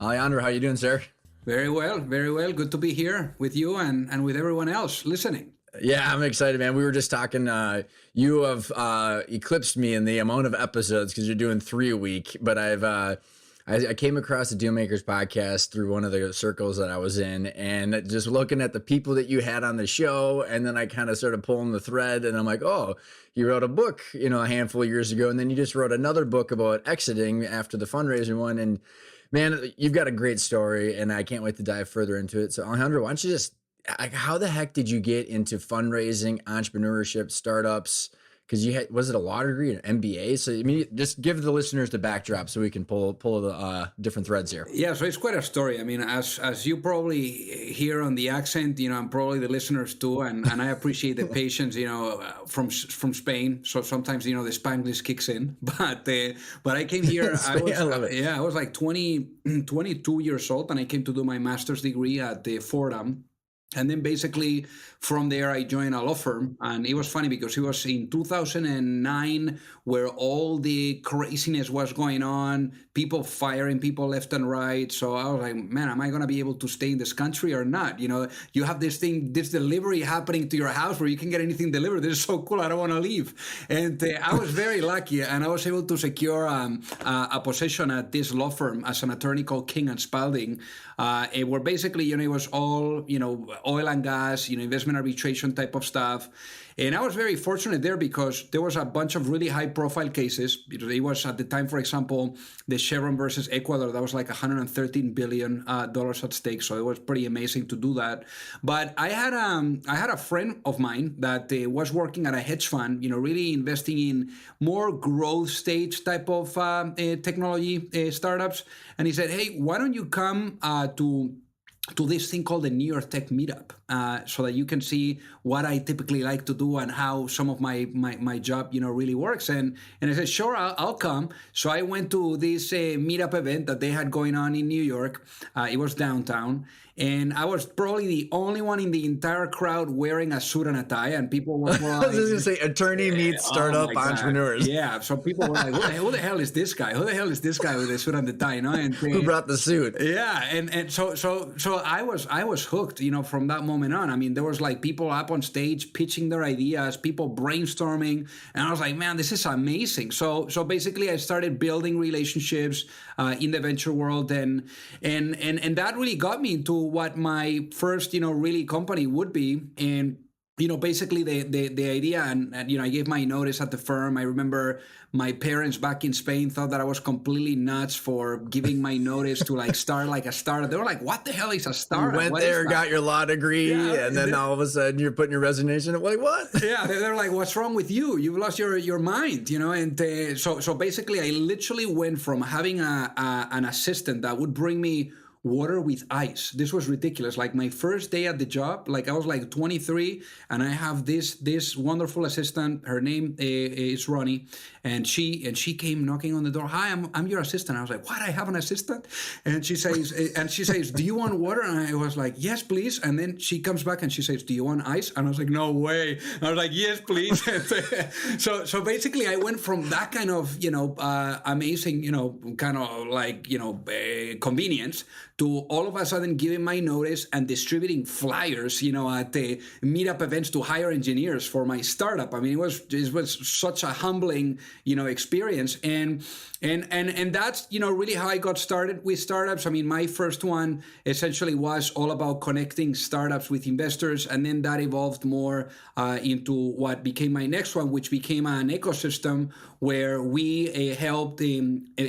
Alejandro, how you doing, sir? Very well, very well. Good to be here with you and with everyone else listening. Yeah, I'm excited, man. We were just talking. You have eclipsed me in the amount of episodes because you're doing 3 a week. But I came across the Dealmakers podcast through one of the circles that I was in, and just looking at the people that you had on the show, and then I kind of started pulling the thread, and I'm like, oh, you wrote a book, a handful of years ago, and then you just wrote another book about exiting after the fundraising one, and man, you've got a great story, and I can't wait to dive further into it. So, Alejandro, why don't you just, like, how the heck did you get into fundraising, entrepreneurship, startups? Because was it a law degree, an MBA? So, I mean, just give the listeners the backdrop so we can pull the different threads here. Yeah, so it's quite a story. I mean, as you probably hear on the accent, and probably the listeners too, and I appreciate the patience, from Spain. So sometimes, the Spanglish kicks in. But I came here, I was like 22 years old, and I came to do my master's degree at the Fordham. And then basically from there, I joined a law firm. And it was funny because it was in 2009 where all the craziness was going on, people firing people left and right. So I was like, man, am I going to be able to stay in this country or not? You have this delivery happening to your house where you can get anything delivered. This is so cool. I don't want to leave. And I was very lucky. And I was able to secure a position at this law firm as an attorney called King & Spalding, where basically, it was all, oil and gas, investment arbitration type of stuff. And I was very fortunate there because there was a bunch of really high profile cases. It was at the time, for example, the Chevron versus Ecuador, that was like $113 billion at stake. So it was pretty amazing to do that. But I had a friend of mine that was working at a hedge fund, really investing in more growth stage type of technology startups. And he said, hey, why don't you come to this thing called the New York Tech Meetup, so that you can see what I typically like to do and how some of my job, really works. And I said, sure, I'll come. So I went to this meetup event that they had going on in New York. It was downtown. And I was probably the only one in the entire crowd wearing a suit and a tie, and people were like, I was just going to say, attorney meets startup entrepreneurs. Yeah, so people were like, who the hell is this guy? Who the hell is this guy with the suit and the tie? And who brought the suit? Yeah, and so I was hooked, from that moment on. I mean, there was like people up on stage pitching their ideas, people brainstorming, and I was like, man, this is amazing. So basically, I started building relationships in the venture world, and that really got me into what my first, really company would be. And basically the idea, and I gave my notice at the firm. I remember my parents back in Spain thought that I was completely nuts for giving my notice to like start like a startup. They were like, what the hell is a startup? You went there, got your law degree, and then all of a sudden you're putting your resignation. Like, what? Yeah, they're like, what's wrong with you? You've lost your mind, And so basically I literally went from having an assistant that would bring me water with ice. This was ridiculous. Like my first day at the job, like I was like 23, and I have this wonderful assistant. Her name is Ronnie, and she came knocking on the door. Hi, I'm your assistant. I was like, what? I have an assistant? And she says, do you want water? And I was like, yes, please. And then she comes back and she says, do you want ice? And I was like, no way. I was like, yes, please. so basically, I went from that kind of amazing kind of like convenience to all of a sudden giving my notice and distributing flyers, at the meetup events to hire engineers for my startup. I mean, it was such a humbling, experience. And that's, really how I got started with startups. I mean, my first one essentially was all about connecting startups with investors. And then that evolved more into what became my next one, which became an ecosystem where we helped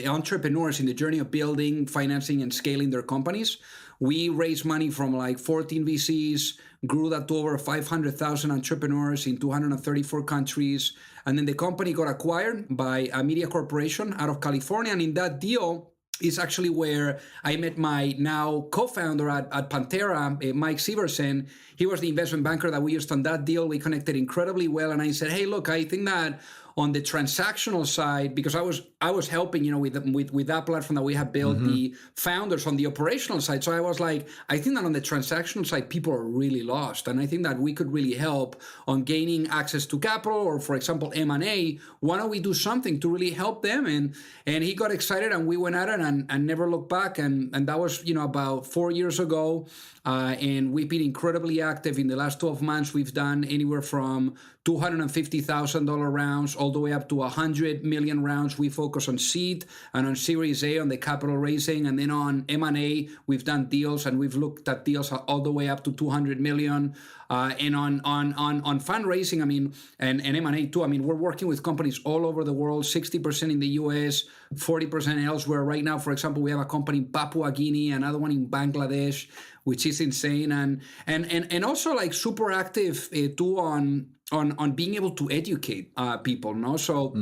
entrepreneurs in the journey of building, financing, and scaling their companies. We raised money from like 14 VCs, grew that to over 500,000 entrepreneurs in 234 countries. And then the company got acquired by a media corporation out of California. And in that deal is actually where I met my now co-founder at Pantera, Mike Severson. He was the investment banker that we used on that deal. We connected incredibly well. And I said, hey, look, I think that on the transactional side, because I was helping, with that platform that we have built, the founders on the operational side. So I was like, I think that on the transactional side, people are really lost, and I think that we could really help on gaining access to capital, or for example M&A. Why don't we do something to really help them? And he got excited, and we went at it and never looked back. And that was about 4 years ago. And we've been incredibly active in the last 12 months. We've done anywhere from $250,000 rounds all the way up to 100 million rounds. We focus on seed and on Series A, on the capital raising, and then on M&A, we've done deals, and we've looked at deals all the way up to 200 million. And on fundraising, and M&A too. We're working with companies all over the world, 60% in the US, 40% elsewhere. Right now, for example, we have a company in Papua Guinea, another one in Bangladesh, which is insane, and also like super active too on being able to educate people. No, so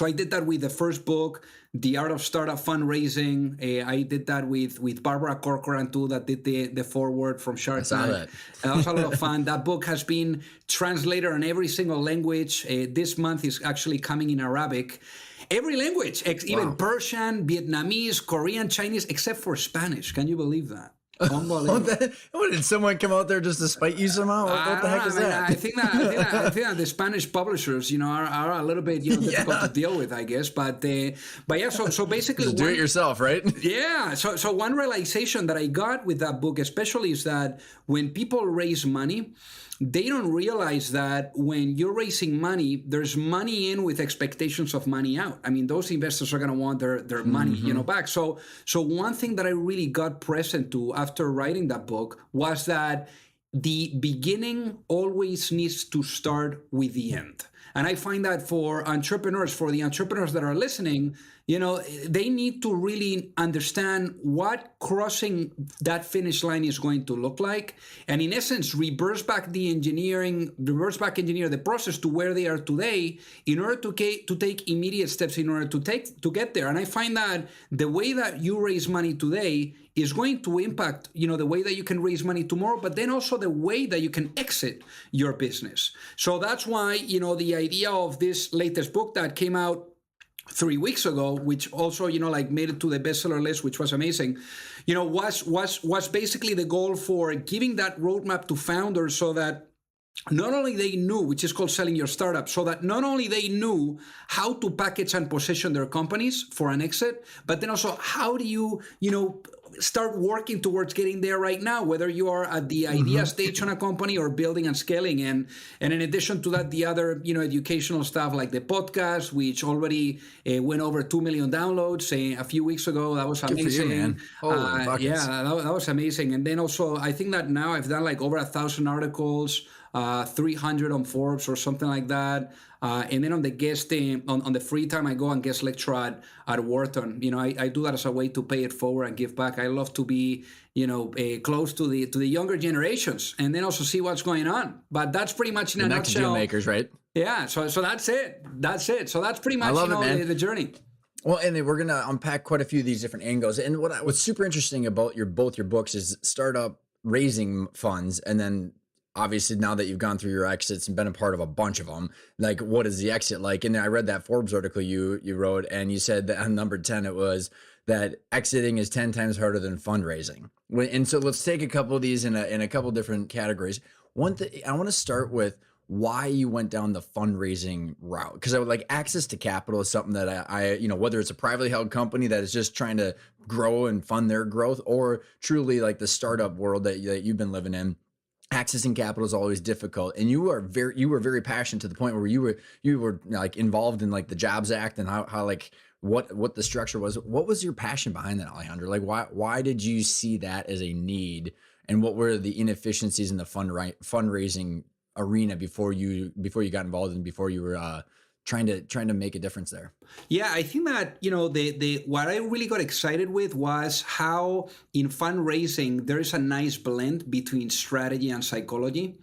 I did that with the first book, The Art of Startup Fundraising. I did that with Barbara Corcoran too, that did the foreword from Shark Tank. That was a lot of fun. That book has been translated in every single language. This month is actually coming in Arabic. Every language, even Persian, Vietnamese, Korean, Chinese, except for Spanish. Can you believe that? What, did someone come out there just to spite you somehow? What the heck is that? I think that the Spanish publishers, are a little bit, difficult to deal with, I guess. But yeah, so basically, just do it yourself, right? Yeah. So one realization that I got with that book, especially, is that when people raise money, they don't realize that when you're raising money, there's money in with expectations of money out. Those investors are going to want their money, back. So one thing that I really got present to after writing that book was that the beginning always needs to start with the end. And I find that for the entrepreneurs that are listening, they need to really understand what crossing that finish line is going to look like. And in essence, reverse back engineer the process to where they are today in order to take immediate steps in order to get there. And I find that the way that you raise money today is going to impact, the way that you can raise money tomorrow, but then also the way that you can exit your business. So that's why, the idea of this latest book that came out 3 weeks ago, which also, made it to the bestseller list, which was amazing, was basically the goal for giving that roadmap to founders so that not only they knew, which is called Selling Your Startup, so that not only they knew how to package and position their companies for an exit, but then also how do you, start working towards getting there right now, whether you are at the idea stage on a company or building and scaling. And in addition to that, the other, educational stuff like the podcast, which already went over 2 million downloads a few weeks ago. That was amazing. Good for you, man. That was amazing. And then also, I think that now I've done like over 1,000 articles, 300 on Forbes or something like that. And then on the guest on the free time, I go and guest lecture at Wharton. I do that as a way to pay it forward and give back. I love to be, close to the younger generations, and then also see what's going on. But that's pretty much in a nutshell. The next deal makers, right? Yeah. So that's it. So that's pretty much the journey. Well, and then we're going to unpack quite a few of these different angles. And what's super interesting about both your books is startup raising funds, and then obviously now that you've gone through your exits and been a part of a bunch of them, like what is the exit like? And I read that Forbes article you wrote, and you said that on number 10, it was that exiting is 10 times harder than fundraising. And so let's take a couple of these in a couple different categories. One thing I want to start with, why you went down the fundraising route, because I would like access to capital is something that I whether it's a privately held company that is just trying to grow and fund their growth, or truly like the startup world that you've been living in. Accessing capital is always difficult, and you were very passionate to the point where you were like involved in like the Jobs Act and how like what the structure was. What was your passion behind that, Alejandro? Like why did you see that as a need, and what were the inefficiencies in the fundraising arena before you got involved and before you were trying to make a difference there? Yeah, I think that, the what I really got excited with was how in fundraising there is a nice blend between strategy and psychology.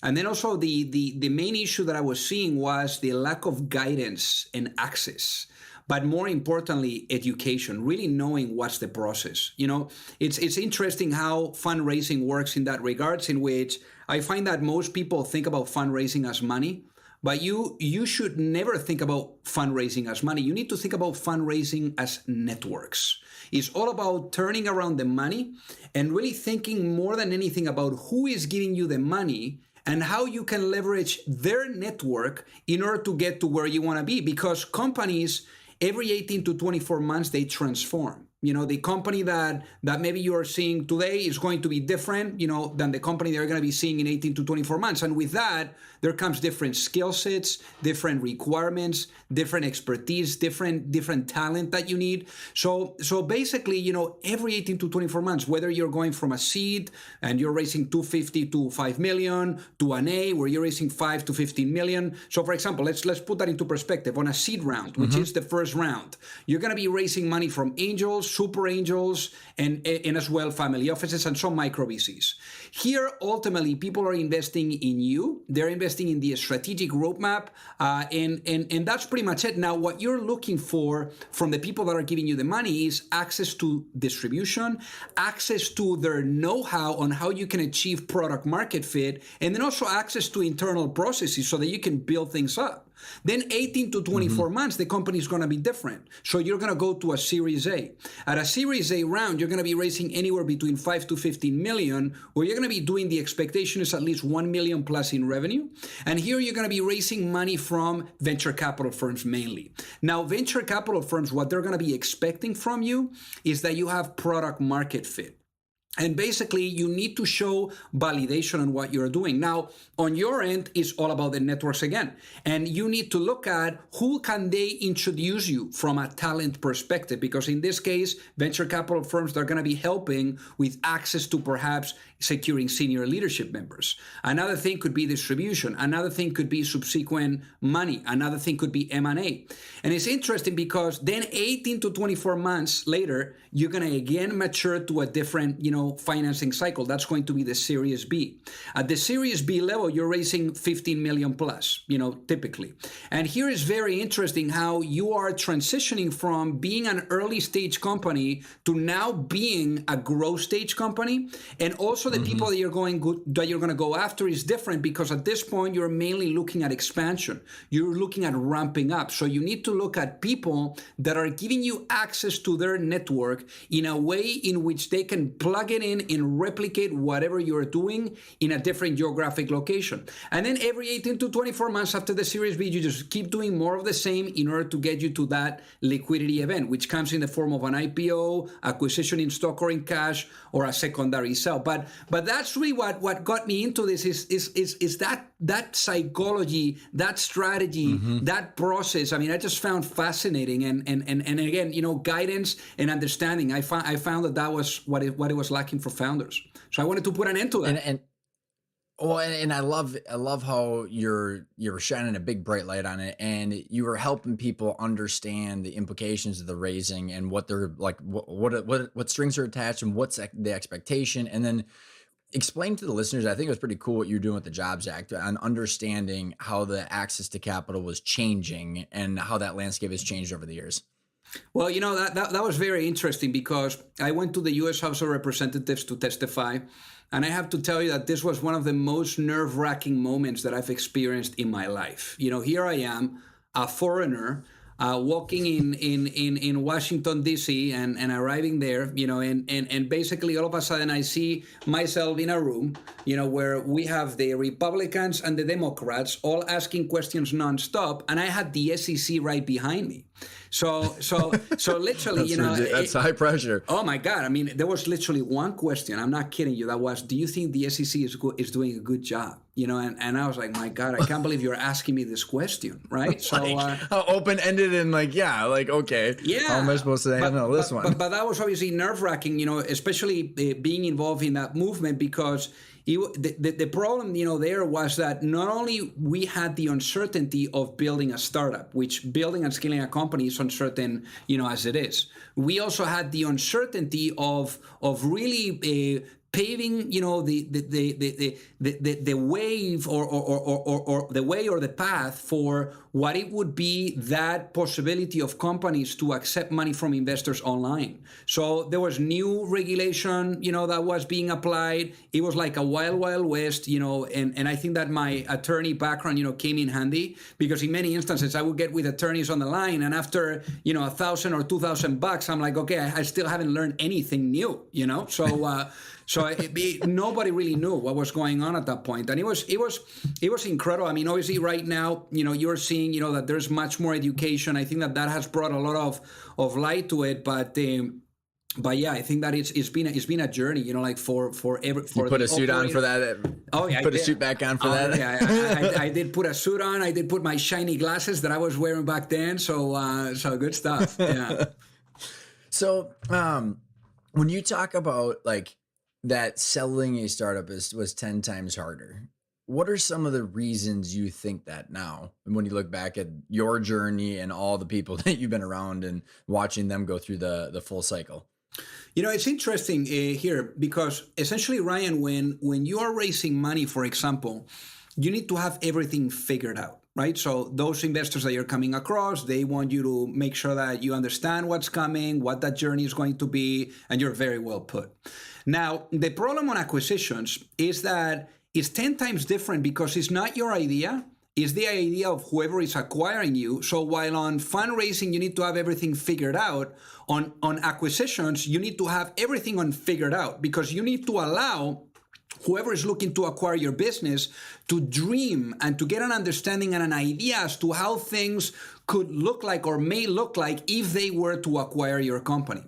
And then also the main issue that I was seeing was the lack of guidance and access. But more importantly, education, really knowing what's the process. It's interesting how fundraising works in that regards, in which I find that most people think about fundraising as money, but you should never think about fundraising as money. You need to think about fundraising as networks. It's all about turning around the money and really thinking more than anything about who is giving you the money and how you can leverage their network in order to get to where you want to be. Because companies, every 18 to 24 months, they transform. The company that maybe you are seeing today is going to be different, than the company they're going to be seeing in 18 to 24 months. And with that, there comes different skill sets, different requirements, different expertise, different talent that you need. So basically, every 18 to 24 months, whether you're going from a seed and you're raising 250 to 5 million to an A where you're raising 5 to 15 million. So for example, let's put that into perspective. On a seed round, which is the first round, you're going to be raising money from angels, super angels, and as well family offices and some micro VCs. Here, ultimately, people are investing in you. They're investing in the strategic roadmap, and that's pretty much it. Now, what you're looking for from the people that are giving you the money is access to distribution, access to their know-how on how you can achieve product market fit, and then also access to internal processes so that you can build things up. Then 18 to 24 months, the company is going to be different. So you're going to go to a Series A. At a Series A round, you're going to be raising anywhere between 5 to 15 million, where you're going to be doing the expectation is at least 1 million plus in revenue. And here you're going to be raising money from venture capital firms mainly. Now, venture capital firms, what they're going to be expecting from you is that you have product market fit. And basically, you need to show validation on what you're doing. Now, on your end, it's all about the networks again. And you need to look at who can they introduce you from a talent perspective. Because in this case, venture capital firms, they're going to be helping with access to perhaps securing senior leadership members. Another thing could be distribution. Another thing could be subsequent money. Another thing could be M&A. And it's interesting because then 18 to 24 months later, you're going to again mature to a different, financing cycle. That's going to be the Series B. At the Series B level, you're raising 15 million plus, typically. And here is very interesting how you are transitioning from being an early stage company to now being a growth stage company. And also the people that you're going to go after is different because at this point, you're mainly looking at expansion. You're looking at ramping up. So you need to look at people that are giving you access to their network in a way in which they can plug it in and replicate whatever you're doing in a different geographic location. And then every 18 to 24 months after the Series B, you just keep doing more of the same in order to get you to that liquidity event, which comes in the form of an IPO, acquisition in stock or in cash, or a secondary sale. But that's really what got me into this is that psychology, that strategy, that process. I mean, I just found fascinating and again, guidance and understanding. I found that was what it was lacking for founders. So I wanted to put an end to that. And I love how you're shining a big bright light on it, and you were helping people understand the implications of the raising and what they're like, what strings are attached and what's the expectation, and then explain to the listeners. I think it was pretty cool what you're doing with the Jobs Act on understanding how the access to capital was changing and how that landscape has changed over the years. Well, that was very interesting because I went to the U.S. House of Representatives to testify. And I have to tell you that this was one of the most nerve-wracking moments that I've experienced in my life. Here I am, a foreigner, walking in Washington, D.C. and arriving there, and basically all of a sudden I see myself in a room, where we have the Republicans and the Democrats all asking questions nonstop. And I had the SEC right behind me. So literally, that's high pressure. Oh my God! I mean, there was literally one question. I'm not kidding you. That was, do you think the SEC is doing a good job? And I was like, my God, I can't believe you're asking me this question, right? So how open ended and okay, yeah. How am I supposed to handle this one? But that was obviously nerve wracking, especially being involved in that movement because. The problem, there was that not only we had the uncertainty of building a startup, which building and scaling a company is uncertain, as it is. We also had the uncertainty of really paving, the wave or the way or the path for what it would be that possibility of companies to accept money from investors online. So there was new regulation, that was being applied. It was like a wild, wild west, and I think that my attorney background, came in handy, because in many instances I would get with attorneys on the line, and after, $1,000 or $2,000, I'm like, okay, I still haven't learned anything new, So nobody really knew what was going on at that point, and it was incredible. I mean, obviously, right now, you're seeing, that there's much more education. I think that has brought a lot of light to it, but yeah, I think that it's been a journey, like for every. You put a suit on for that. Oh yeah, put a suit back on for that. Yeah, I did put a suit on. I did put my shiny glasses that I was wearing back then. So good stuff. Yeah. So when you talk about like that selling a startup was 10 times harder, what are some of the reasons you think that now? And when you look back at your journey and all the people that you've been around and watching them go through the full cycle? It's interesting here, because essentially, Ryan, when you are raising money, for example, you need to have everything figured out. Right. So those investors that you're coming across, they want you to make sure that you understand what's coming, what that journey is going to be, and you're very well put. Now, the problem on acquisitions is that it's 10 times different, because it's not your idea. It's the idea of whoever is acquiring you. So while on fundraising, you need to have everything figured out, on acquisitions, you need to have everything figured out, because you need to allow whoever is looking to acquire your business to dream and to get an understanding and an idea as to how things could look like or may look like if they were to acquire your company.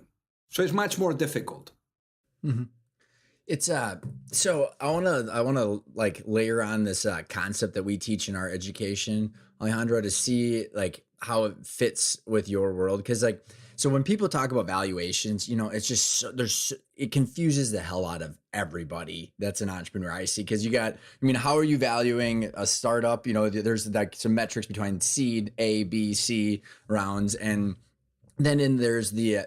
So it's much more difficult. Mm-hmm. It's so I want to like layer on this concept that we teach in our education, Alejandro, to see like how it fits with your world. Because like, so when people talk about valuations, it's just it confuses the hell out of everybody that's an entrepreneur I see. Because how are you valuing a startup? There's like some metrics between seed, A, B, C rounds, and then there's the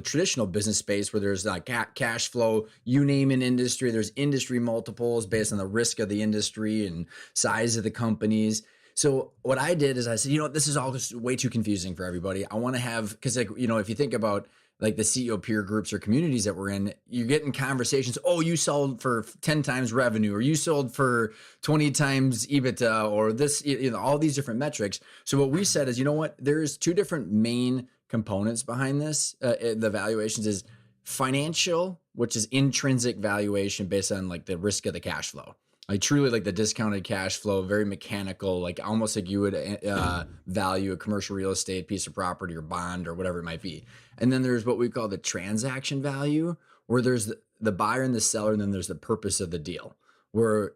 traditional business space where there's like cash flow. You name an industry, there's industry multiples based on the risk of the industry and size of the companies. So what I did is I said, this is all just way too confusing for everybody. I want to have, because like, if you think about like the CEO peer groups or communities that we're in, you're getting conversations. Oh, you sold for 10 times revenue, or you sold for 20 times EBITDA, or this, all these different metrics. So what we said is, there's two different main components behind this. The valuations is financial, which is intrinsic valuation based on like the risk of the cash flow. Like truly like the discounted cash flow, very mechanical, like almost like you would value a commercial real estate piece of property or bond or whatever it might be. And then there's what we call the transaction value, where there's the buyer and the seller, and then there's the purpose of the deal, where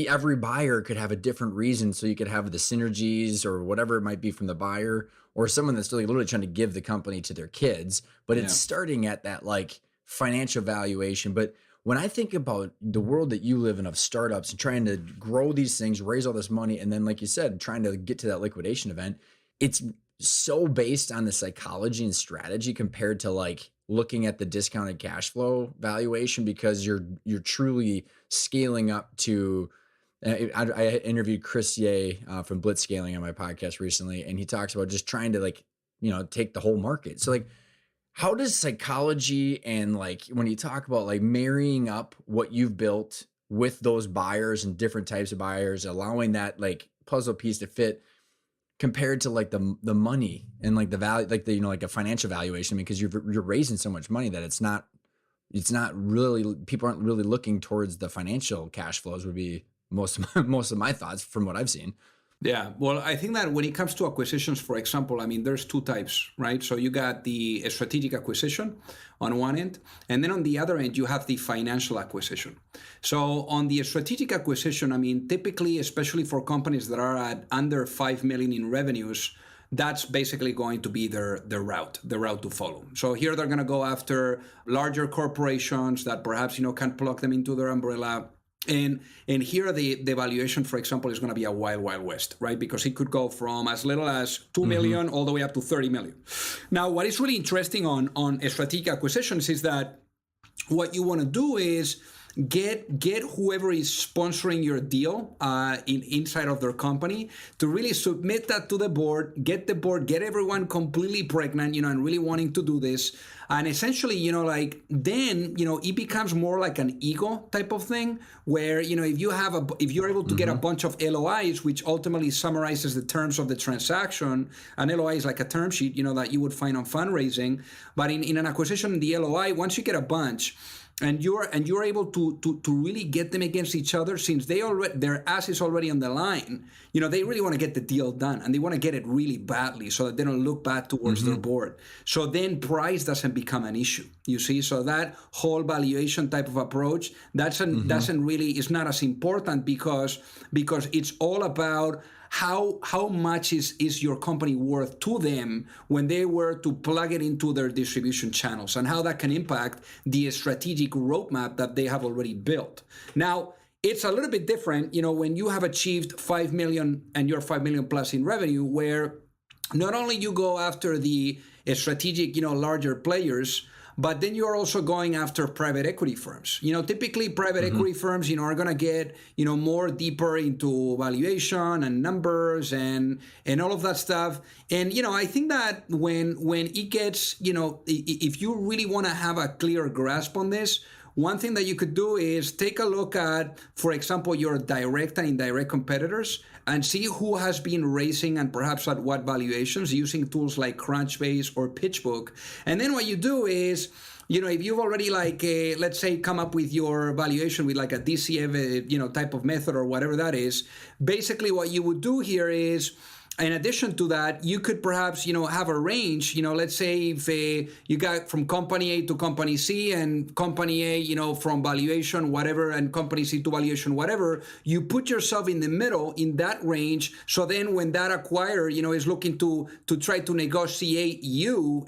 every buyer could have a different reason. So you could have the synergies or whatever it might be from the buyer, or someone that's literally trying to give the company to their kids, but it's starting at that like financial valuation. But when I think about the world that you live in of startups and trying to grow these things, raise all this money, and then, like you said, trying to get to that liquidation event, it's so based on the psychology and strategy compared to like looking at the discounted cash flow valuation, because you're truly scaling up to. I interviewed Chris Ye from Blitzscaling on my podcast recently, and he talks about just trying to like, take the whole market. So like, how does psychology and like when you talk about like marrying up what you've built with those buyers and different types of buyers, allowing that like puzzle piece to fit compared to like the money and like the value, like the, like a financial valuation, because you're raising so much money that it's not really, people aren't really looking towards the financial cash flows would be most of my thoughts from what I've seen. Yeah, well, I think that when it comes to acquisitions, for example, there's two types, right? So you got the strategic acquisition on one end, and then on the other end, you have the financial acquisition. So on the strategic acquisition, typically, especially for companies that are at under 5 million in revenues, that's basically going to be their route to follow. So here they're going to go after larger corporations that perhaps, can plug them into their umbrella. And here the valuation, for example, is going to be a wild, wild west, right? Because it could go from as little as 2 million all the way up to 30 million. Now, what is really interesting on strategic acquisitions is that what you want to do is get whoever is sponsoring your deal inside of their company to really submit that to the board, get everyone completely pregnant, and really wanting to do this. And essentially, then, it becomes more like an ego type of thing where, if you're able to get a bunch of LOIs, which ultimately summarizes the terms of the transaction. An LOI is like a term sheet, that you would find on fundraising. But in an acquisition, the LOI, once you get a bunch, and you're able to really get them against each other, since their ass is already on the line. They really want to get the deal done, and they want to get it really badly so that they don't look bad towards their board. So then price doesn't become an issue. You see, so that whole valuation type of approach doesn't really is not as important because it's all about how much is your company worth to them when they were to plug it into their distribution channels, and how that can impact the strategic roadmap that they have already built. Now, it's a little bit different, when you have achieved 5 million and you're 5 million plus in revenue, where not only you go after the strategic, larger players, but then you're also going after private equity firms. Typically private equity firms, are going to get, more deeper into valuation and numbers and all of that stuff. And, I think that when it gets, if you really want to have a clear grasp on this, one thing that you could do is take a look at, for example, your direct and indirect competitors and see who has been raising and perhaps at what valuations using tools like Crunchbase or PitchBook. And then what you do is, if you've already let's say come up with your valuation with like a DCF, type of method or whatever that is, basically what you would do here is, in addition to that, you could perhaps, have a range, let's say if you got from company A to company C, and company A, from valuation, whatever, and company C to valuation, whatever, you put yourself in the middle in that range. So then when that acquirer, is looking to try to negotiate you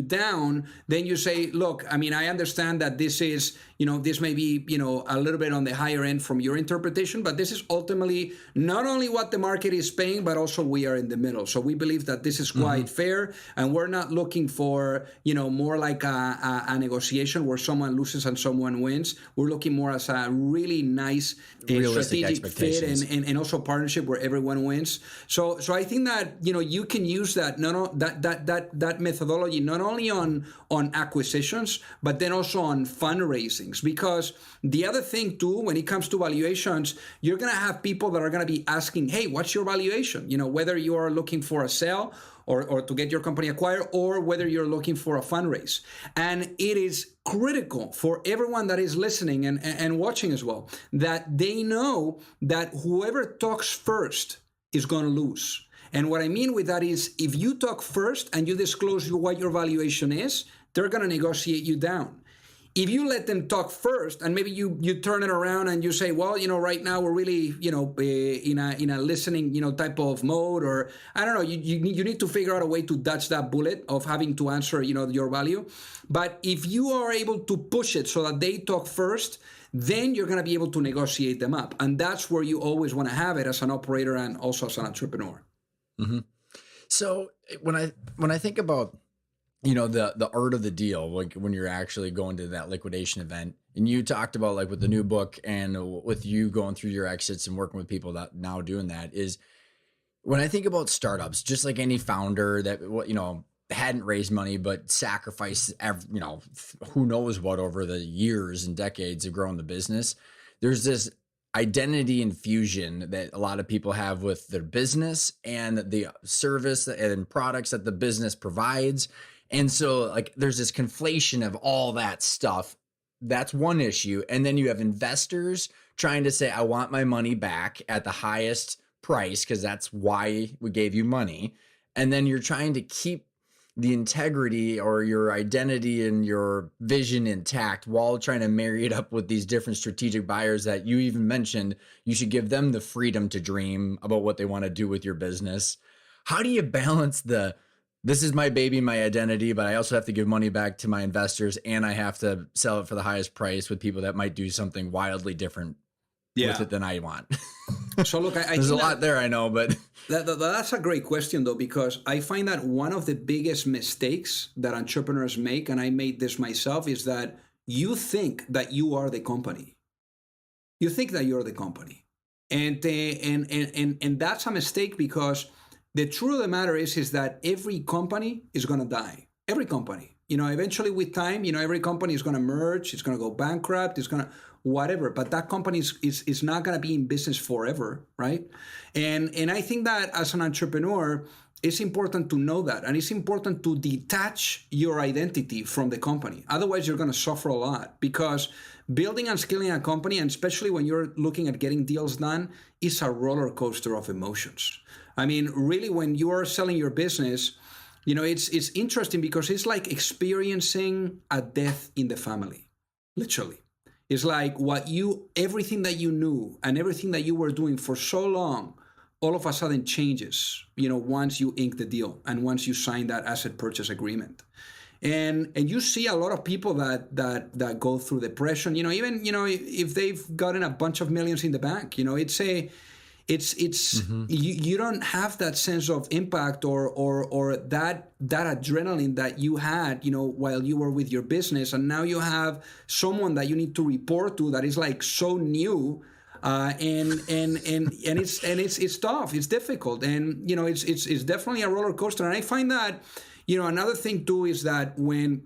down, then you say, look, I understand that this is, this may be, a little bit on the higher end from your interpretation, but this is ultimately not only what the market is paying, but also we are in the middle. So we believe that this is quite fair, and we're not looking for, more like a negotiation where someone loses and someone wins. We're looking more as a really nice strategic fit and also partnership where everyone wins. So I think that, you can use that, that methodology, not only on acquisitions, but then also on fundraisings. Because the other thing too, when it comes to valuations, you're going to have people that are going to be asking, hey, what's your valuation? Whether you are looking for a sale or to get your company acquired, or whether you're looking for a fundraise. And it is critical for everyone that is listening and watching as well, that they know that whoever talks first is going to lose. And what I mean with that is, if you talk first and you disclose what your valuation is, they're going to negotiate you down. If you let them talk first, and maybe you turn it around and you say, well, right now we're really, in a listening, type of mode, or I don't know, you need to figure out a way to dodge that bullet of having to answer, your value. But if you are able to push it so that they talk first, then you're going to be able to negotiate them up. And that's where you always want to have it as an operator and also as an entrepreneur. Mm-hmm. So when I think about, the art of the deal, like when you're actually going to that liquidation event, and you talked about like with the new book and with you going through your exits and working with people that now doing that, is when I think about startups, just like any founder that, hadn't raised money, but sacrificed, who knows what over the years and decades of growing the business, there's this identity infusion that a lot of people have with their business and the service and products that the business provides. And so like there's this conflation of all that stuff. That's one issue. And then you have investors trying to say, I want my money back at the highest price because that's why we gave you money. And then you're trying to keep the integrity or your identity and your vision intact while trying to marry it up with these different strategic buyers that you even mentioned. You should give them the freedom to dream about what they want to do with your business. How do you balance this is my baby, my identity, but I also have to give money back to my investors and I have to sell it for the highest price with people that might do something wildly different with it than I want? So look, I there's a lot there, I know, but that's a great question though, because I find that one of the biggest mistakes that entrepreneurs make, and I made this myself, is that you think that you are the company. You think that you're the company. And that's a mistake, because the truth of the matter is that every company is going to die. Every company, eventually with time, every company is going to merge, it's going to go bankrupt, it's going to whatever, but that company is not going to be in business forever, right? And I think that as an entrepreneur, it's important to know that, and it's important to detach your identity from the company. Otherwise, you're going to suffer a lot, because building and scaling a company, and especially when you're looking at getting deals done, is a roller coaster of emotions. I mean, really, when you are selling your business, it's interesting, because it's like experiencing a death in the family, literally. It's like everything that you knew and everything that you were doing for so long, all of a sudden changes, once you ink the deal and once you sign that asset purchase agreement. And you see a lot of people that go through depression, even, if they've gotten a bunch of millions in the bank, you don't have that sense of impact or that adrenaline that you had, while you were with your business. And now you have someone that you need to report to that is like so new. And it's tough. It's difficult, and it's definitely a roller coaster. And I find that another thing too is that when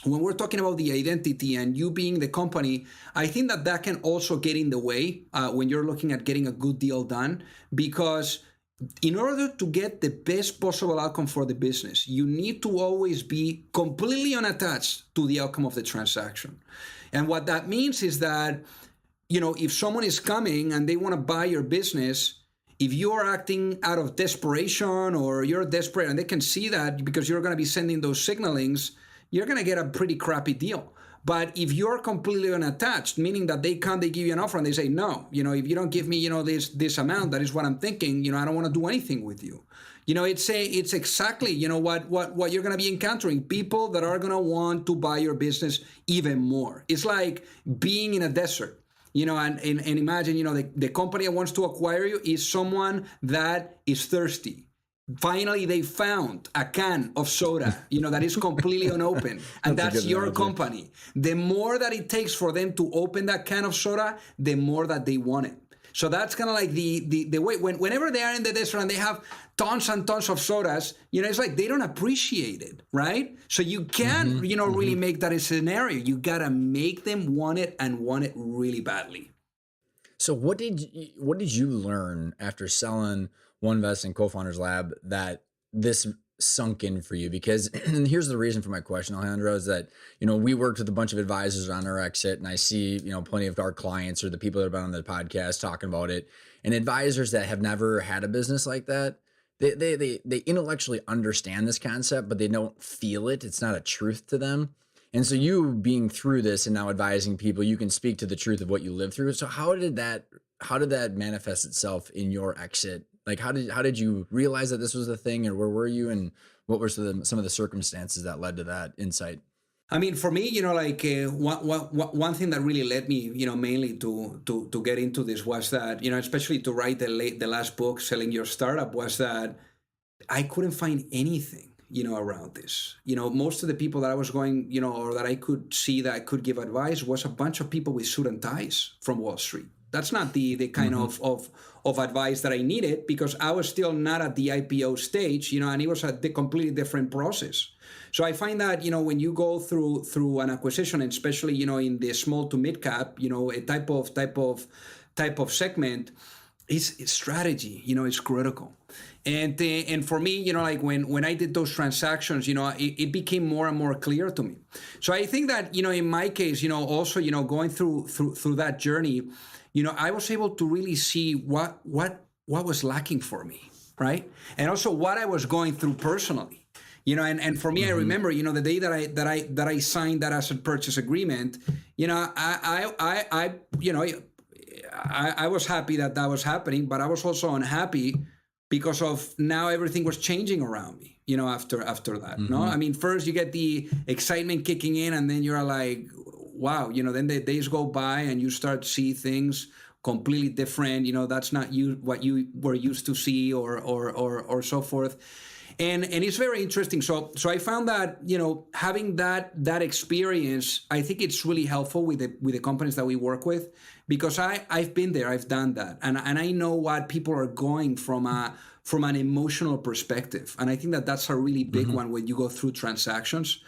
we're talking about the identity and you being the company, I think that can also get in the way when you're looking at getting a good deal done, because in order to get the best possible outcome for the business, you need to always be completely unattached to the outcome of the transaction. And what that means is that if someone is coming and they want to buy your business, if you're acting out of desperation or you're desperate and they can see that because you're going to be sending those signalings, you're going to get a pretty crappy deal. But if you're completely unattached, meaning that they give you an offer and they say, no, if you don't give me, this amount, that is what I'm thinking, I don't want to do anything with you. It's exactly, what you're going to be encountering, people that are going to want to buy your business even more. It's like being in a desert. And imagine, the company that wants to acquire you is someone that is thirsty. Finally, they found a can of soda, that is completely unopened. And that's your company. The more that it takes for them to open that can of soda, the more that they want it. So that's kind of like the way, whenever they are in the desert and they have tons and tons of sodas, it's like they don't appreciate it, right? So you can't, really make that a scenario. You got to make them want it and want it really badly. So what did you learn after selling OneVest and Co-Founders Lab that this sunk in for you? Because, and here's the reason for my question, Alejandro, is that, we worked with a bunch of advisors on our exit, and I see, plenty of our clients or the people that have been on the podcast talking about it, and advisors that have never had a business like that, they intellectually understand this concept, but they don't feel it. It's not a truth to them. And so you being through this and now advising people, you can speak to the truth of what you lived through. So how did that manifest itself in your exit? Like, how did you realize that this was the thing, or where were you, and what were some of the circumstances that led to that insight? I mean, for me, one thing that really led me, mainly to get into this was that, especially to write the last book, Selling Your Startup, was that I couldn't find anything, around this. Most of the people that I was going, or that I could see that I could give advice was a bunch of people with suit and ties from Wall Street. That's not the kind of advice that I needed, because I was still not at the IPO stage, and it was a completely different process. So I find that, when you go through an acquisition, and especially, in the small to mid cap, a type of segment, it's strategy, it's critical. And for me, like when I did those transactions, it became more and more clear to me. So I think that, in my case, also, going through that journey, I was able to really see what was lacking for me, right? And also what I was going through personally, and for me, I remember, the day that I signed that asset purchase agreement, I was happy that was happening, but I was also unhappy because of now everything was changing around me, after that. No, I mean, first you get the excitement kicking in, and then you're like, wow, then the days go by and you start to see things completely different. That's not what you were used to see, or so forth. And it's very interesting. So I found that, having that experience, I think it's really helpful with the companies that we work with, because I've been there, I've done that, and I know what people are going from an emotional perspective. And I think that that's a really big one when you go through transactions,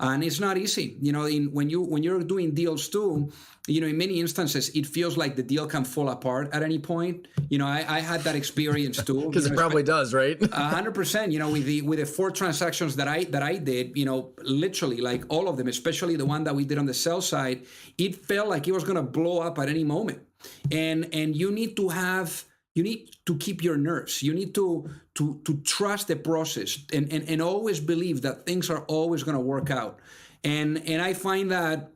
and it's not easy. When you're doing deals too, in many instances, it feels like the deal can fall apart at any point. I had that experience too. Because it probably does, right? 100%. With the 4 transactions that I did, literally like all of them, especially the one that we did on the sell side, it felt like it was going to blow up at any moment. And you need to keep your nerves. You need to trust the process and always believe that things are always going to work out. And I find that,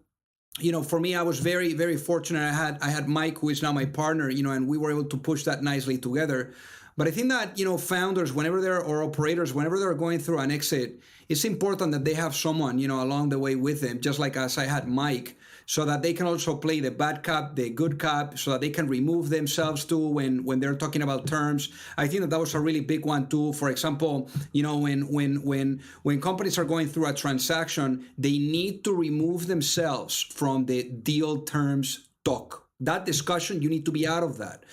for me, I was very, very fortunate. I had Mike, who is now my partner, and we were able to push that nicely together. But I think that, founders, or operators, whenever they're going through an exit, it's important that they have someone, along the way with them, just like as I had Mike, so that they can also play the bad cop, the good cop, so that they can remove themselves too when they're talking about terms. I think that was a really big one too. For example, when companies are going through a transaction, they need to remove themselves from the deal terms talk. That discussion, you need to be out of that.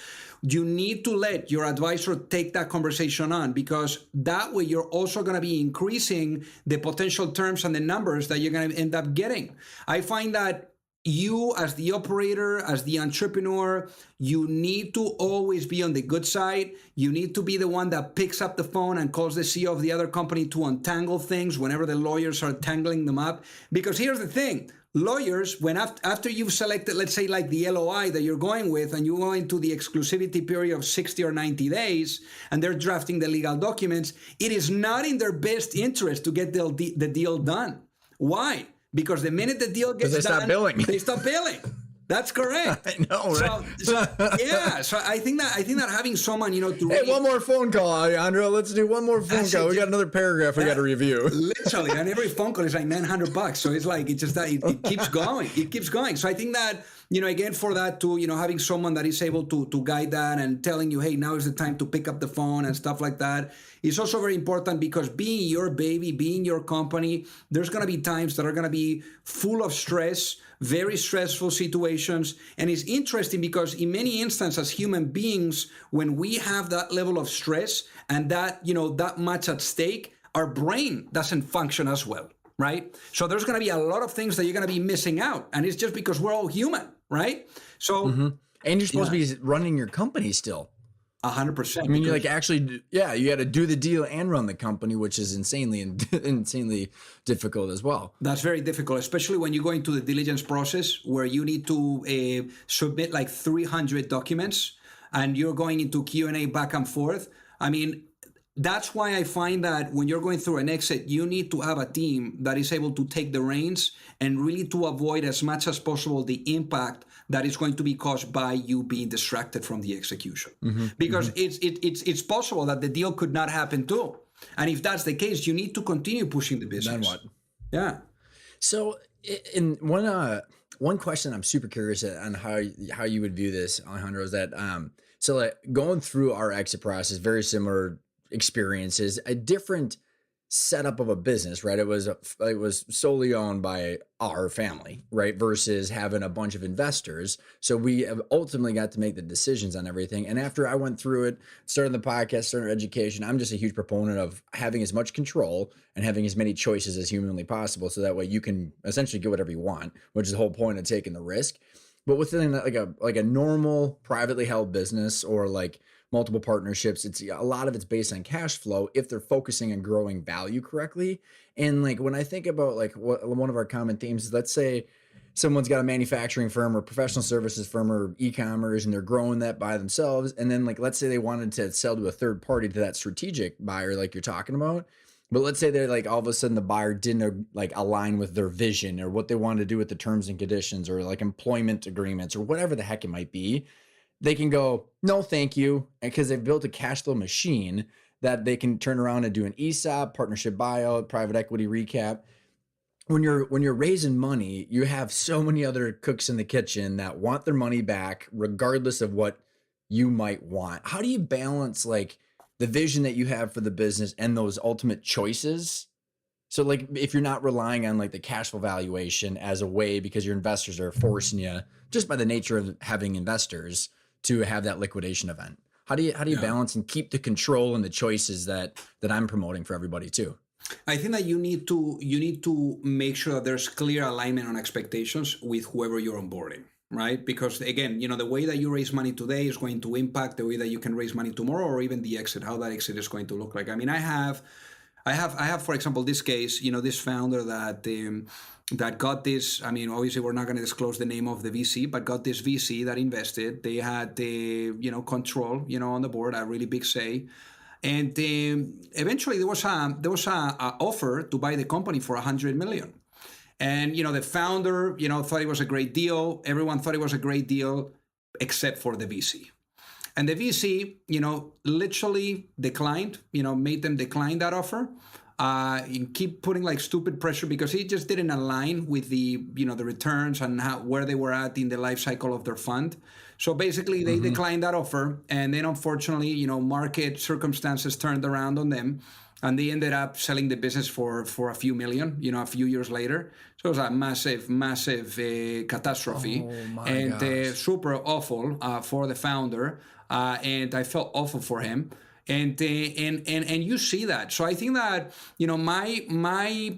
You need to let your advisor take that conversation on, because that way you're also going to be increasing the potential terms and the numbers that you're going to end up getting. I find that you, as the operator, as the entrepreneur, you need to always be on the good side. You need to be the one that picks up the phone and calls the CEO of the other company to untangle things whenever the lawyers are tangling them up. Because here's the thing. Lawyers, when after you've selected, let's say like the LOI that you're going with, and you go into the exclusivity period of 60 or 90 days, and they're drafting the legal documents, it is not in their best interest to get the deal done. Why? Because the minute the deal gets done, they stop billing. That's correct. I know, right? So I think that having someone, one more phone call, Alejandro. Let's do one more phone call. We got another paragraph we got to review. Literally, and every phone call is like $900. So it's like, it's just that it keeps going. It keeps going. So I think that, again, for that too, having someone that is able to guide that and telling you, hey, now is the time to pick up the phone and stuff like that is also very important, because being your baby, being your company, there's going to be times that are going to be full of stress, very stressful situations. And it's interesting because in many instances, as human beings, when we have that level of stress and that, that much at stake, our brain doesn't function as well, right? So there's going to be a lot of things that you're going to be missing out. And it's just because we're all human, right? So, and you're supposed to be running your company still. 100%. I mean, you got to do the deal and run the company, which is insanely difficult as well. That's very difficult, especially when you go into the diligence process where you need to submit like 300 documents and you're going into Q&A back and forth. I mean, that's why I find that when you're going through an exit, you need to have a team that is able to take the reins and really to avoid as much as possible the impact that is going to be caused by you being distracted from the execution. Because it's possible that the deal could not happen too. And if that's the case, you need to continue pushing the business. Then what? Yeah. So in one question I'm super curious on how you would view this, Alejandro, is that so like going through our exit process, very similar experiences, a different setup of a business, right? It was solely owned by our family, right? Versus having a bunch of investors. So we have ultimately got to make the decisions on everything. And after I went through it, started the podcast, started education, I'm just a huge proponent of having as much control and having as many choices as humanly possible. So that way you can essentially get whatever you want, which is the whole point of taking the risk. But within like a normal privately held business or like multiple partnerships, it's a lot of it's based on cash flow if they're focusing on growing value correctly. And like when I think about like one of our common themes is, let's say someone's got a manufacturing firm or professional services firm or e-commerce and they're growing that by themselves. And then like, let's say they wanted to sell to a third party, to that strategic buyer like you're talking about. But let's say they're like, all of a sudden the buyer didn't like align with their vision or what they wanted to do with the terms and conditions or like employment agreements or whatever the heck it might be. They can go, no, thank you. And because they've built a cash flow machine that they can turn around and do an ESOP, partnership buyout, private equity recap. When you're raising money, you have so many other cooks in the kitchen that want their money back, regardless of what you might want. How do you balance like the vision that you have for the business and those ultimate choices. So like if you're not relying on like the cash flow valuation as a way because your investors are forcing you just by the nature of having investors to have that liquidation event. How do you balance and keep the control and the choices that I'm promoting for everybody too? I think that you need to make sure that there's clear alignment on expectations with whoever you're onboarding, right? Because again, the way that you raise money today is going to impact the way that you can raise money tomorrow, or even the exit, how that exit is going to look like. I mean, I have, for example, this case, this founder that got this. I mean, obviously, we're not going to disclose the name of the VC, but got this VC that invested. They had the control, on the board, a really big say. And eventually there was a offer to buy the company for $100 million. And, the founder, thought it was a great deal. Everyone thought it was a great deal, except for the VC. And the VC, literally declined, made them decline that offer. And keep putting like stupid pressure because it just didn't align with the the returns and where they were at in the life cycle of their fund. So basically they declined that offer, and then unfortunately market circumstances turned around on them, and they ended up selling the business for a few million a few years later. So it was a massive catastrophe, and super awful for the founder, and I felt awful for him. And you see that. So I think that my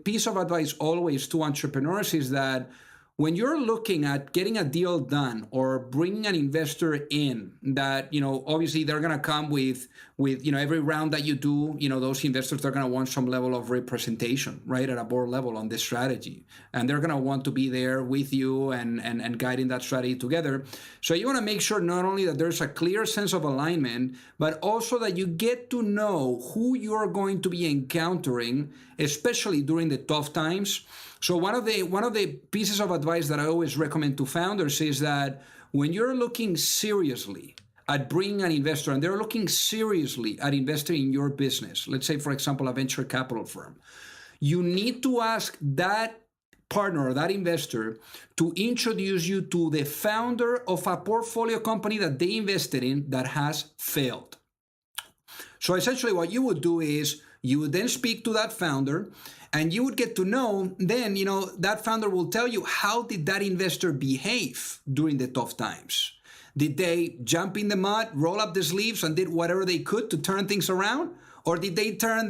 piece of advice always to entrepreneurs is that when you're looking at getting a deal done or bringing an investor in, that obviously they're going to come with every round that you do, those investors, they're going to want some level of representation, right, at a board level on this strategy, and they're going to want to be there with you and guiding that strategy together. So you want to make sure not only that there's a clear sense of alignment, but also that you get to know who you're going to be encountering, especially during the tough times. So one of the pieces of advice that I always recommend to founders is that when you're looking seriously at bringing an investor, and they're looking seriously at investing in your business, let's say, for example, a venture capital firm, you need to ask that partner or that investor to introduce you to the founder of a portfolio company that they invested in that has failed. So essentially what you would do is you would then speak to that founder, and you would get to know, then, that founder will tell you, how did that investor behave during the tough times? Did they jump in the mud, roll up the sleeves, and did whatever they could to turn things around? Or did they treated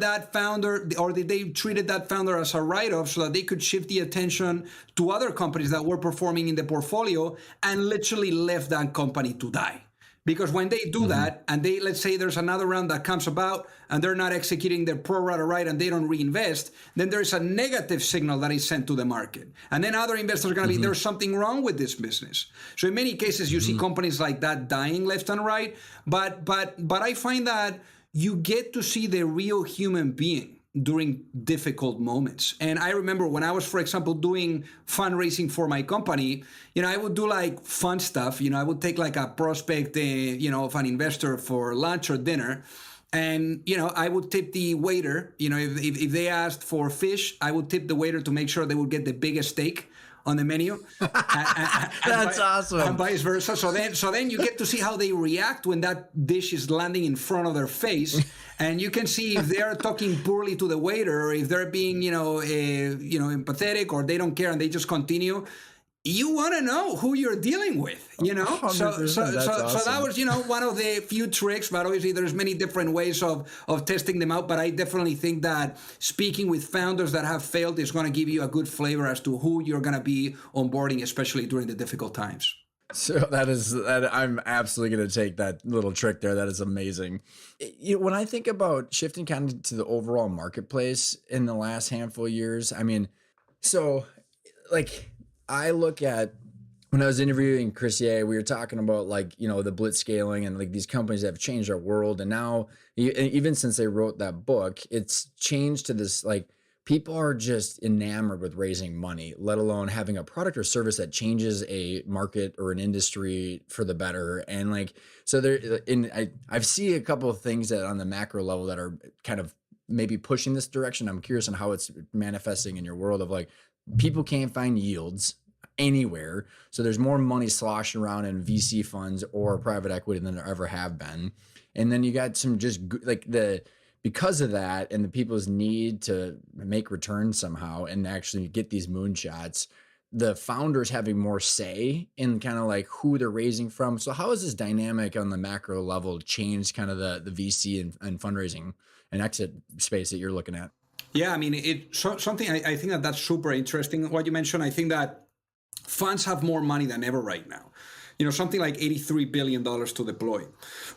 that founder as a write-off so that they could shift the attention to other companies that were performing in the portfolio and literally left that company to die? Because when they do that, and let's say there's another round that comes about and they're not executing their pro rata right and they don't reinvest, then there's a negative signal that is sent to the market. And then other investors are going to be, there's something wrong with this business. So in many cases, you see companies like that dying left and right. But I find that you get to see the real human being during difficult moments. And I remember when I was, for example, doing fundraising for my company, I would do like fun stuff. I would take like a prospect, of an investor for lunch or dinner. And, I would tip the waiter, if they asked for fish, I would tip the waiter to make sure they would get the biggest steak on the menu. That's awesome. And vice versa. So then you get to see how they react when that dish is landing in front of their face. And you can see if they're talking poorly to the waiter, or if they're being, empathetic, or they don't care and they just continue. You want to know who you're dealing with, So awesome. That was, one of the few tricks, but obviously there's many different ways of testing them out. But I definitely think that speaking with founders that have failed is going to give you a good flavor as to who you're going to be onboarding, especially during the difficult times. So that I'm absolutely going to take that little trick there. That is amazing. When I think about shifting kind of to the overall marketplace in the last handful of years, I mean, so like I look at when I was interviewing Chris Ye, we were talking about like, the blitz scaling and like these companies that have changed our world. And now even since they wrote that book, it's changed to this, like, people are just enamored with raising money, let alone having a product or service that changes a market or an industry for the better. And like, so I've seen a couple of things that on the macro level that are kind of maybe pushing this direction. I'm curious on how it's manifesting in your world of like, people can't find yields anywhere. So there's more money sloshing around in VC funds or private equity than there ever have been. And then you got some just like because of that and the people's need to make returns somehow and actually get these moonshots, the founders having more say in kind of like who they're raising from. So how has this dynamic on the macro level changed kind of the VC and fundraising and exit space that you're looking at? Yeah, I mean, something I think that's super interesting what you mentioned. I think that funds have more money than ever right now. Something like $83 billion to deploy,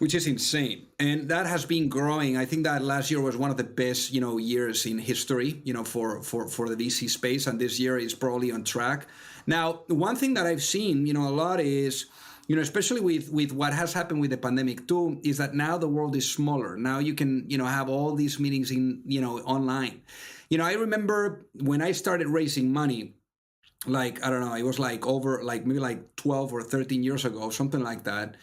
which is insane. And that has been growing. I think that last year was one of the best, years in history, for the VC space. And this year is probably on track. Now, one thing that I've seen, a lot is, especially with what has happened with the pandemic too, is that now the world is smaller. Now you can, have all these meetings in, online. I remember when I started raising money, like, I don't know, it was like over like maybe like 12 or 13 years ago, something like that.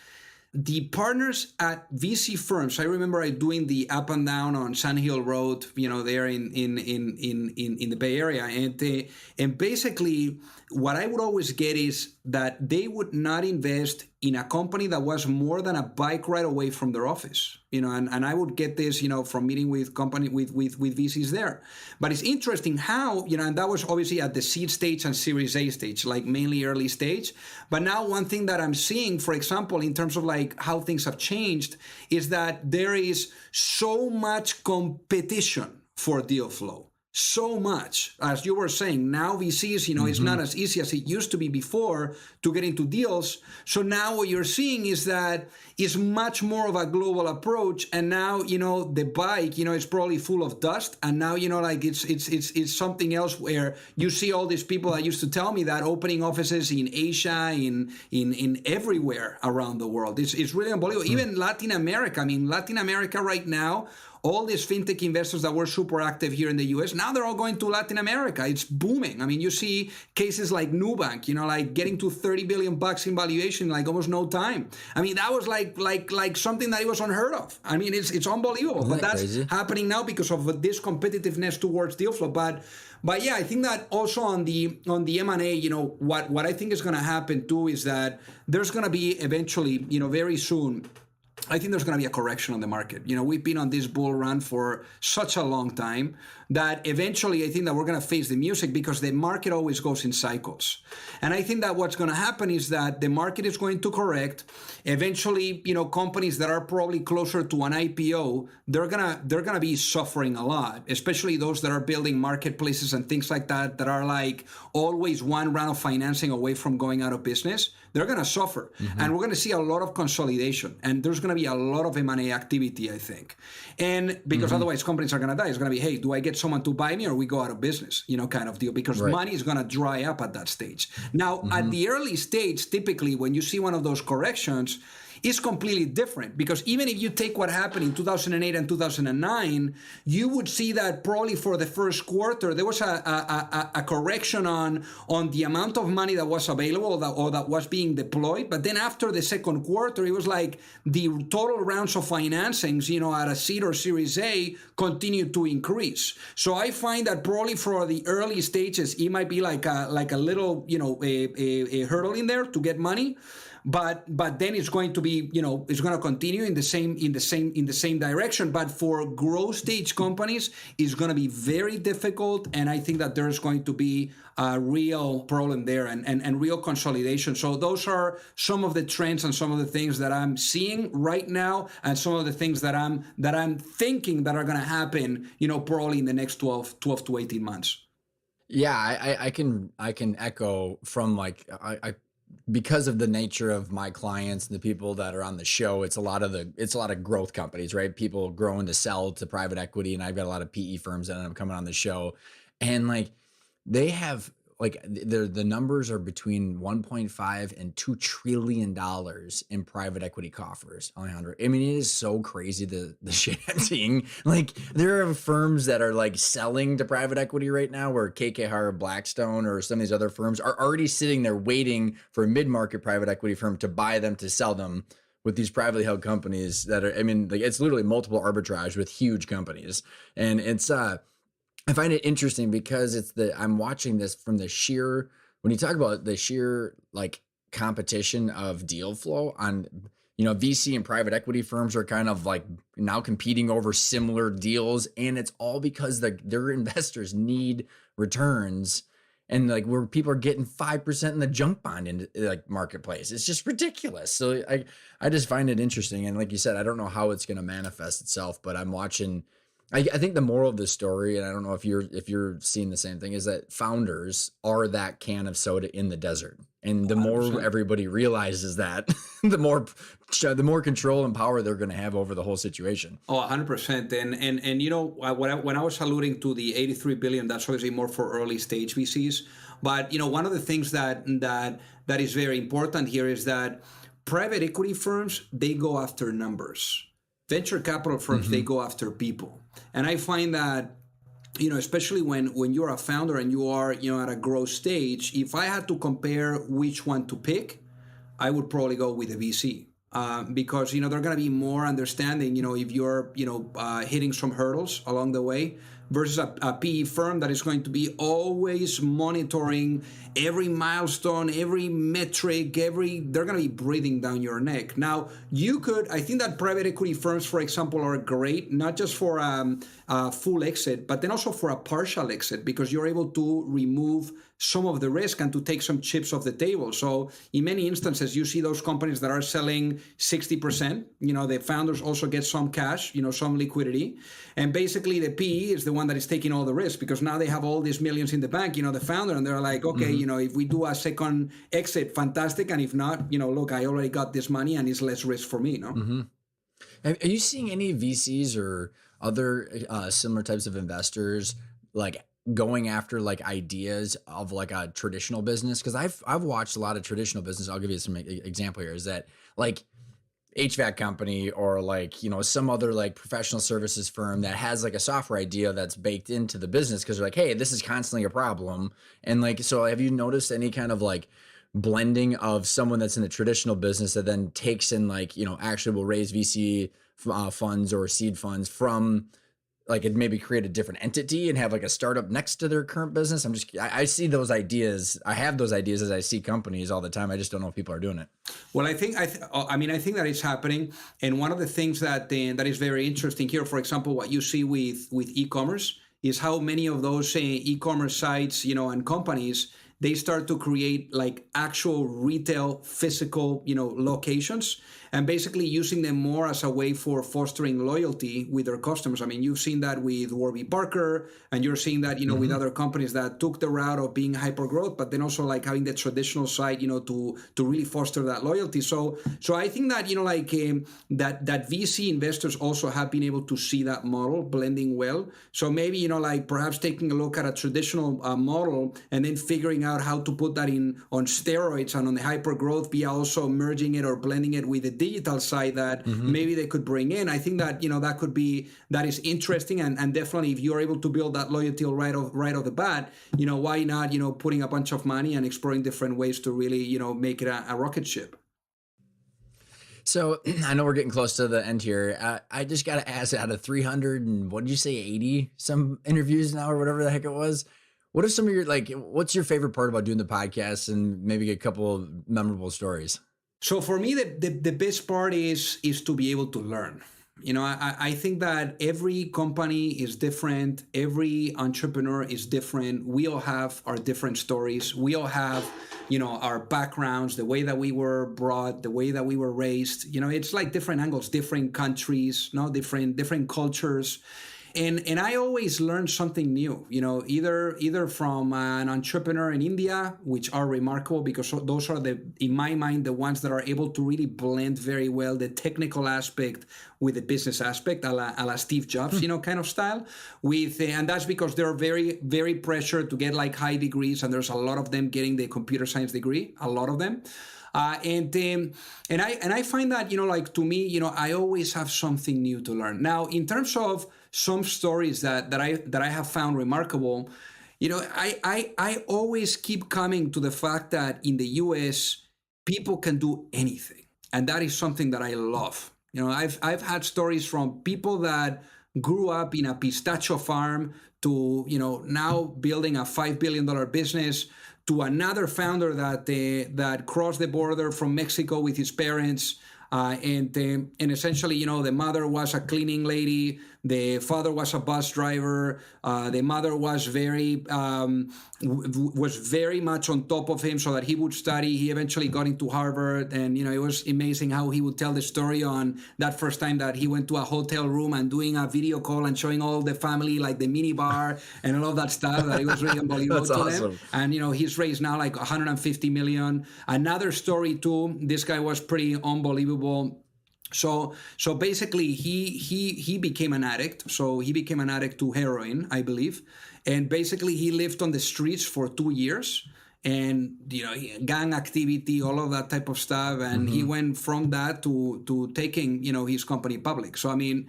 The partners at VC firms, I remember I doing the up and down on Sand Hill Road, there in the Bay Area. And basically what I would always get is that they would not invest in a company that was more than a bike ride away from their office, and I would get this, from meeting with VCs there. But it's interesting how, and that was obviously at the seed stage and Series A stage, like mainly early stage. But now one thing that I'm seeing, for example, in terms of like how things have changed, is that there is so much competition for deal flow. So much, as you were saying, now VCs, it's not as easy as it used to be before to get into deals. So now what you're seeing is that it's much more of a global approach. And now, the bike, is probably full of dust. And now, like it's something else where you see all these people that used to tell me that opening offices in Asia, in everywhere around the world. It's really unbelievable. Even Latin America. I mean, Latin America right now, all these fintech investors that were super active here in the US, now they're all going to Latin America. It's booming. I mean, you see cases like Nubank, like getting to $30 billion in valuation in like almost no time. I mean, that was like something that it was unheard of. I mean, it's unbelievable. But that's crazy happening now because of this competitiveness towards deal flow. But yeah, I think that also on the M&A, what I think is going to happen too is that there's going to be eventually, very soon, I think there's going to be a correction on the market. We've been on this bull run for such a long time that eventually I think that we're going to face the music because the market always goes in cycles. And I think that what's going to happen is that the market is going to correct. Eventually, companies that are probably closer to an IPO, they're going to be suffering a lot, especially those that are building marketplaces and things like that are like always one round of financing away from going out of business. They're going to suffer. And we're going to see a lot of consolidation. And there's going to be a lot of M&A activity, I think. And because otherwise companies are going to die. It's going to be, hey, do I get someone to buy me or we go out of business, kind of deal, because money is going to dry up at that stage. Now, at the early stage, typically when you see one of those corrections, is completely different, because even if you take what happened in 2008 and 2009, you would see that probably for the first quarter there was a correction on the amount of money that was available or that was being deployed. But then after the second quarter, it was like the total rounds of financings, at a seed or Series A continued to increase. So I find that probably for the early stages, it might be like a little, a hurdle in there to get money. But then it's going to be, it's going to continue in the same direction. But for growth stage companies, it's going to be very difficult. And I think that there's going to be a real problem there and real consolidation. So those are some of the trends and some of the things that I'm seeing right now, and some of the things that I'm thinking that are going to happen, probably in the next 12 to 18 months. Yeah, I can echo from like I because of the nature of my clients and the people that are on the show, it's a lot of growth companies, right? People growing to sell to private equity. And I've got a lot of PE firms that end up coming on the show, and like they have like the numbers are between 1.5 and $2 trillion in private equity coffers, Alejandro. I mean, it is so crazy the shit I'm seeing. Like there are firms that are like selling to private equity right now, where KKR, Blackstone, or some of these other firms are already sitting there waiting for a mid-market private equity firm to buy them, to sell them, with these privately held companies that are, I mean, like it's literally multiple arbitrage with huge companies. And it's I find it interesting because I'm watching this from the sheer when you talk about the sheer like competition of deal flow on, VC and private equity firms are kind of like now competing over similar deals, and it's all because their investors need returns, and like where people are getting 5% in the junk bond in like marketplace. It's just ridiculous. So I just find it interesting. And like you said, I don't know how it's going to manifest itself, but I'm watching. I think the moral of the story, and I don't know if you're seeing the same thing, is that founders are that can of soda in the desert. And the 100%. more everybody realizes that, the more control and power they're going to have over the whole situation. Oh, 100%. And when I was alluding to the 83 billion, that's obviously more for early stage VCs. But one of the things that is very important here is that private equity firms, they go after numbers. Venture capital firms, they go after people. And I find that, especially when you're a founder and you are, at a growth stage, if I had to compare which one to pick, I would probably go with a VC. Because, they're going to be more understanding, if you're, hitting some hurdles along the way versus a PE firm that is going to be always monitoring every milestone, every metric, they're going to be breathing down your neck. Now, I think that private equity firms, for example, are great, not just for a full exit, but then also for a partial exit, because you're able to remove some of the risk and to take some chips off the table. So in many instances, you see those companies that are selling 60%, the founders also get some cash, some liquidity. And basically the PE is the one that is taking all the risk, because now they have all these millions in the bank, the founder, and they're like, okay, if we do a second exit, fantastic. And if not, look, I already got this money and it's less risk for me, no? Mm-hmm. Are you seeing any VCs or other similar types of investors like going after like ideas of like a traditional business? Because I've watched a lot of traditional business. I'll give you some example here. Is that like HVAC company or like some other like professional services firm that has like a software idea that's baked into the business because they're like, hey, this is constantly a problem. And like, so have you noticed any kind of like blending of someone that's in the traditional business that then takes in like actually will raise VC funds or seed funds from like it maybe create a different entity and have like a startup next to their current business? I see those ideas. I have those ideas as I see companies all the time. I just don't know if people are doing it. Well, I think that it's happening. And one of the things that is very interesting here, for example, what you see with e-commerce is how many of those e-commerce sites, and companies, they start to create like actual retail physical, locations, and basically using them more as a way for fostering loyalty with their customers. I mean, you've seen that with Warby Parker, and you're seeing that, with other companies that took the route of being hyper growth, but then also like having the traditional side, to really foster that loyalty. So I think that, that VC investors also have been able to see that model blending well. So maybe, perhaps taking a look at a traditional model and then figuring out how to put that on steroids and on the hyper growth, be also merging it or blending it with the digital side that maybe they could bring in. I think that that is interesting, and definitely if you're able to build that loyalty right off the bat, why not putting a bunch of money and exploring different ways to really make it a rocket ship. So I know we're getting close to the end here. I just got to ask, out of 300 and what did you say, 80 some interviews now or whatever the heck it was, what are some of your what's your favorite part about doing the podcast, and maybe a couple of memorable stories? So for me, the best part is to be able to learn. I think that every company is different. Every entrepreneur is different. We all have our different stories. We all have, our backgrounds, the way that we were brought, the way that we were raised. It's like different angles, different countries, different cultures. And I always learn something new, either from an entrepreneur in India, which are remarkable because those are in my mind, the ones that are able to really blend very well the technical aspect with the business aspect, a la Steve Jobs, kind of style. And that's because they're very, very pressured to get like high degrees, and there's a lot of them getting the computer science degree, a lot of them. And I find that, to me, I always have something new to learn. Now, in terms of some stories that I have found remarkable, I always keep coming to the fact that in the US, people can do anything. And that is something that I love. I've had stories from people that grew up in a pistachio farm to, now building a $5 billion business, to another founder that crossed the border from Mexico with his parents. And essentially, the mother was a cleaning lady, the father was a bus driver, the mother was very much on top of him so that he would study. He eventually got into Harvard, and it was amazing how he would tell the story on that first time that he went to a hotel room and doing a video call and showing all the family like the mini bar and all of that stuff. That it was really unbelievable to awesome. them. And he's raised now like 150 million. Another story too. This guy was pretty unbelievable. So basically, he became an addict. So he became an addict to heroin, I believe, and basically he lived on the streets for 2 years. And gang activity, all of that type of stuff, and he went from that to taking his company public. So I mean,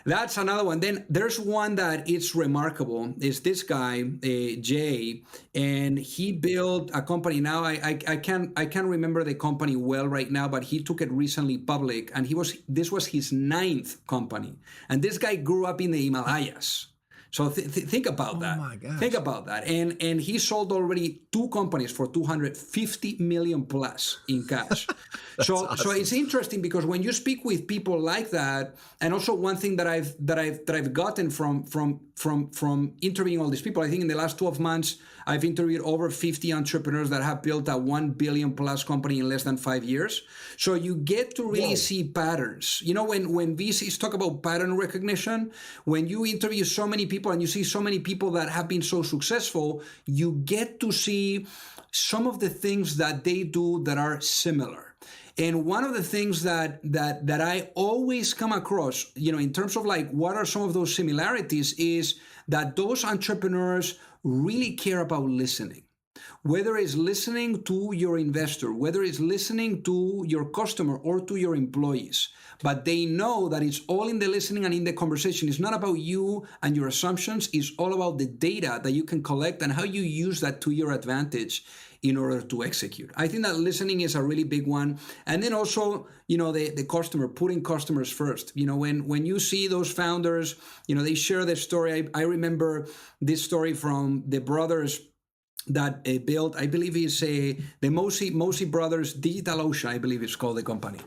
that's another one. Then there's one that is remarkable. Is this guy Jay, and he built a company. Now I can't remember the company well right now, but he took it recently public, and this was his 9th company, and this guy grew up in the Himalayas. So think about that. My gosh. Think about that. And he sold already 2 companies for 250 million plus in cash. So awesome. So it's interesting because when you speak with people like that, and also one thing that I've gotten from interviewing all these people, I think in the last 12 months I've interviewed over 50 entrepreneurs that have built a 1 billion plus company in less than 5 years. So you get to really see patterns. When VCs talk about pattern recognition, when you interview so many people and you see so many people that have been so successful, you get to see some of the things that they do that are similar. And one of the things that I always come across, in terms of like what are some of those similarities, is that those entrepreneurs really care about listening. Whether it's listening to your investor, whether it's listening to your customer or to your employees, but they know that it's all in the listening and in the conversation. It's not about you and your assumptions. It's all about the data that you can collect and how you use that to your advantage in order to execute. I think that listening is a really big one. And then also, the customer, putting customers first. When you see those founders, they share their story. I remember this story from the brothers that built, I believe is the Mosi Brothers DigitalOcean, I believe it's called the company.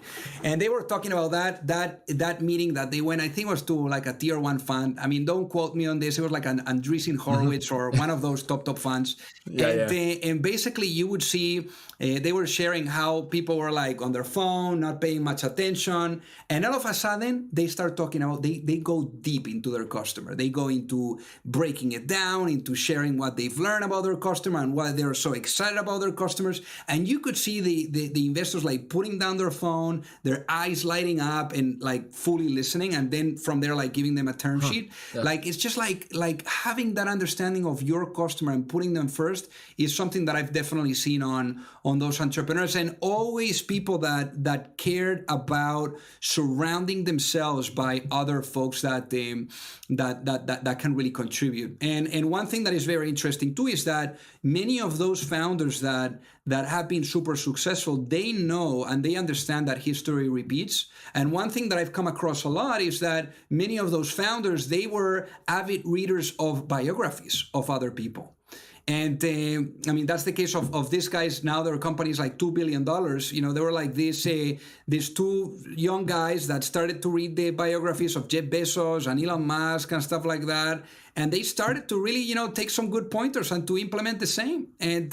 And they were talking about that meeting that they went, I think it was to like a tier 1 fund. I mean, don't quote me on this. It was like an Andreessen Horowitz or one of those top funds. And basically you would see, they were sharing how people were like on their phone, not paying much attention. And all of a sudden they start talking about, they go deep into their customer. They go into breaking it down, into sharing what they've learned about their customer and why they're so excited about their customers. And you could see the investors like putting down their phone, their eyes lighting up and like fully listening. And then from there, like giving them a term sheet. Yeah. Like, it's just like having that understanding of your customer and putting them first is something that I've definitely seen on those entrepreneurs, and always people that cared about surrounding themselves by other folks that can really contribute. And one thing that is very interesting too is that many of those founders that have been super successful, they know and they understand that history repeats. And one thing that I've come across a lot is that many of those founders, they were avid readers of biographies of other people. And I mean, that's the case of these guys. Now their company's like $2 billion. They were like these 2 young guys that started to read the biographies of Jeff Bezos and Elon Musk and stuff like that. And they started to really, take some good pointers and to implement the same. And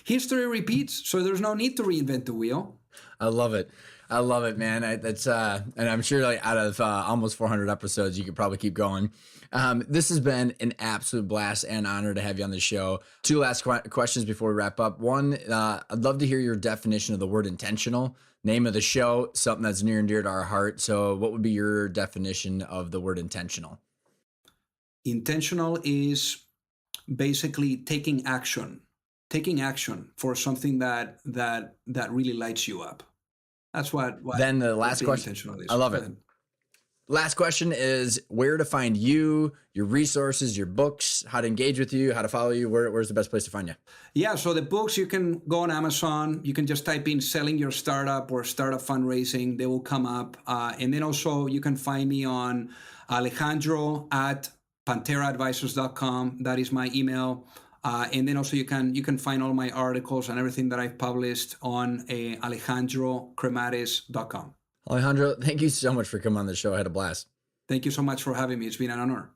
history repeats. So there's no need to reinvent the wheel. I love it. I love it, man. That's and I'm sure like out of almost 400 episodes, you could probably keep going. This has been an absolute blast and honor to have you on the show. 2 last questions before we wrap up. One, I'd love to hear your definition of the word intentional. Name of the show, something that's near and dear to our heart. So what would be your definition of the word intentional? Intentional is basically taking action for something that really lights you up. That's what then the last question. I love it. Last question is where to find you, your resources, your books, how to engage with you, how to follow you. Where's the best place to find you? Yeah, so the books, you can go on Amazon. You can just type in Selling Your Startup or Startup Fundraising. They will come up. And then also you can find me on Alejandro at PantheraAdvisors.com. That is my email. And then also you can find all my articles and everything that I've published on alejandrocremades.com. Alejandro, thank you so much for coming on the show. I had a blast. Thank you so much for having me. It's been an honor.